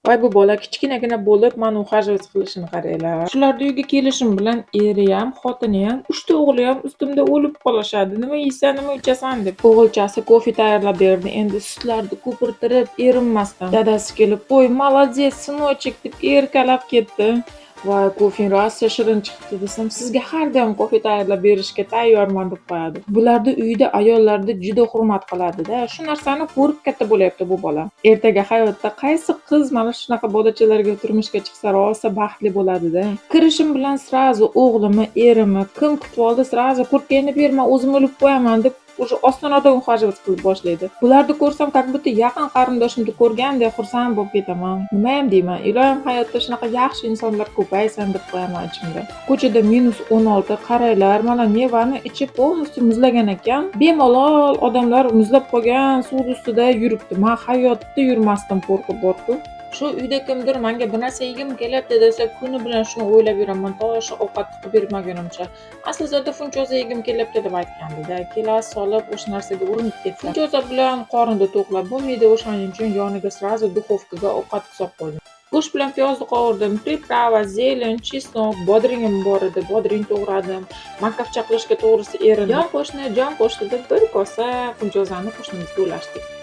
Voy bu bola kichkinagina bo'lib mana ухаживать qilishini qaranglar. Shularni uyga kelishim bilan eriyam, xotiniyam, 3 ta o'g'liyam ustimda o'lib qolishadi. Nima yeysan, nima ichasan deb. O'g'ilchasi kofe tayyorlab berdi. Endi sutlarni ko'pirtirib erinmasdan dadasi kelib, "Voy, молодец, сыночек" deb erkalab ketdi. Voy, kofeng rosa shirin chiqdi desam, sizga har doim kofe tayyorlab berishga tayyorman deb qo'yadi. Bularni uyda ayollarni juda hurmat qiladi-da. Shu narsani ko'rib katta bo'lyapti bu bola. Ertaga hayotda qaysi qiz mana shunaqa bolachalarga turmushga chiqsa rosa baxtli bo'ladi-da. Kirishim bilan srazu o'g'limi, erimi kim kutib oldi, srazu kurtkangni berma, o'zim o'lib qo'yaman deb o'sha ostonadan ухаживать qilib boshlaydi. Bularni ko'rsam, как будто yaqin qarindoshimni ko'rgandek xursand bo'lib ketaman. Nima ham deyman, iloyim hayotda shunaqa yaxshi insonlar ko'paysin deb qo'yaman ichimda. Ko'chada -16, qaranglar, mana nevani ichi полностью muzlagan ekan. Bemalol odamlar muzlab qolgan suv ustida yuribdi. Men hayotda yurmasdim qo'rqib. Shu uyda kimdir menga bir narsa yegim kelyapti desa, kuni bilan shuni o'ylab yuraman, to shu ovqatni qilib bermagunimcha. Aslida funchoza yegim kelyapti deb aytgandi-da. Kelas solib o'sha narsaga urinib ketsa, funchoza bilan qorinni to'qlab bo'lmaydi, o'shaning uchun yoniga srazu duxovkaga ovqat solib qo'ydim. Go'sht bilan piyozni qovurdim, priprava, zelen, chesnok, bodringim bor edi, bodring to'g'radim. Makafcha qilishga to'g'risi erindim. Jon qo'shni deb bir kosa funchozani qo'shnimizga ulashdik.